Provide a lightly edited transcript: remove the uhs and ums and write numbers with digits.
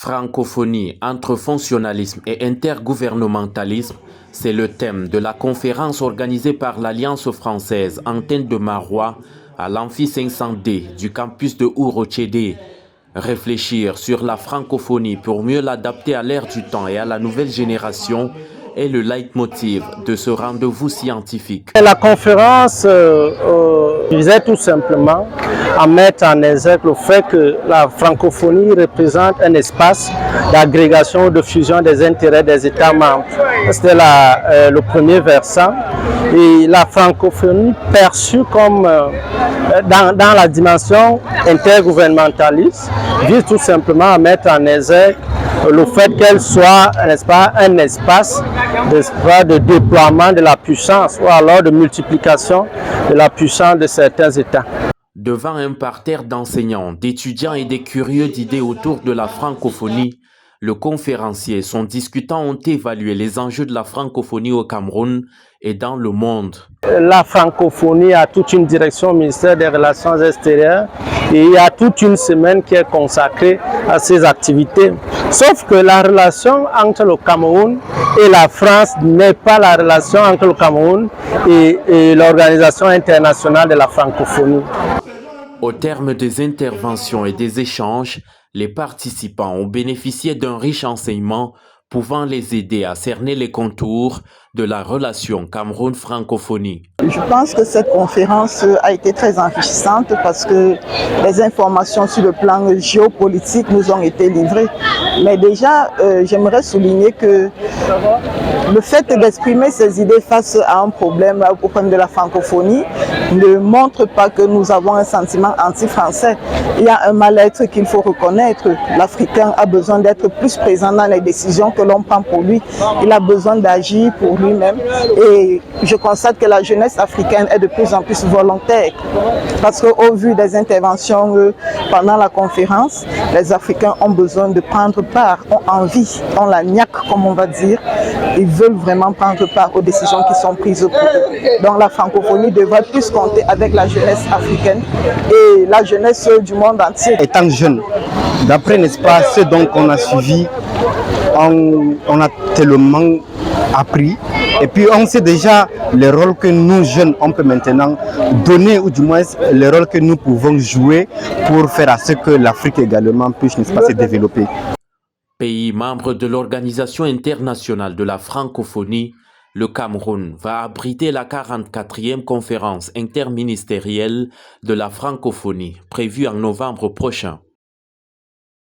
Francophonie entre fonctionnalisme et intergouvernementalisme, c'est le thème de la conférence organisée par l'Alliance française Antenne de Marois à l'Amphi 500D du campus de Ouro-Tchédé. Réfléchir sur la francophonie pour mieux l'adapter à l'ère du temps et à la nouvelle génération est le leitmotiv de ce rendez-vous scientifique. La conférence visait tout simplement à mettre en exergue le fait que la francophonie représente un espace d'agrégation ou de fusion des intérêts des États membres. C'était le premier versant. Et la francophonie perçue comme dans la dimension intergouvernementaliste vise tout simplement à mettre en exergue le fait qu'elle soit, n'est-ce pas, un espace de déploiement de la puissance ou alors de multiplication de la puissance de certains États. Devant un parterre d'enseignants, d'étudiants et des curieux d'idées autour de la francophonie, le conférencier et son discutant ont évalué les enjeux de la francophonie au Cameroun et dans le monde. La francophonie a toute une direction au ministère des Relations extérieures et il y a toute une semaine qui est consacrée à ces activités. Sauf que la relation entre le Cameroun et la France n'est pas la relation entre le Cameroun et l'Organisation internationale de la francophonie. Au terme des interventions et des échanges, les participants ont bénéficié d'un riche enseignement pouvant les aider à cerner les contours de la relation Cameroun-francophonie. Je pense que cette conférence a été très enrichissante parce que les informations sur le plan géopolitique nous ont été livrées. Mais déjà, j'aimerais souligner que le fait d'exprimer ces idées face à un problème, au problème de la francophonie, ne montre pas que nous avons un sentiment anti-français. Il y a un mal-être qu'il faut reconnaître. L'Africain a besoin d'être plus présent dans les décisions que l'on prend pour lui. Il a besoin d'agir pour lui-même. Et je constate que la jeunesse africaine est de plus en plus volontaire. Parce qu'au vu des interventions pendant la conférence, les Africains ont besoin de prendre part, ont envie, ont la niaque, comme on va dire. Ils veulent vraiment prendre part aux décisions qui sont prises pour eux. Donc la francophonie devrait plus compter avec la jeunesse africaine et la jeunesse du monde entier. Étant jeune, d'après, n'est-ce pas, ce dont on a suivi, on a tellement appris. Et puis on sait déjà le rôle que nous jeunes on peut maintenant donner, ou du moins le rôle que nous pouvons jouer pour faire à ce que l'Afrique également puisse, n'est-ce pas, se développer. Pays membre de l'Organisation internationale de la francophonie, le Cameroun va abriter la 44e conférence interministérielle de la francophonie prévue en novembre prochain.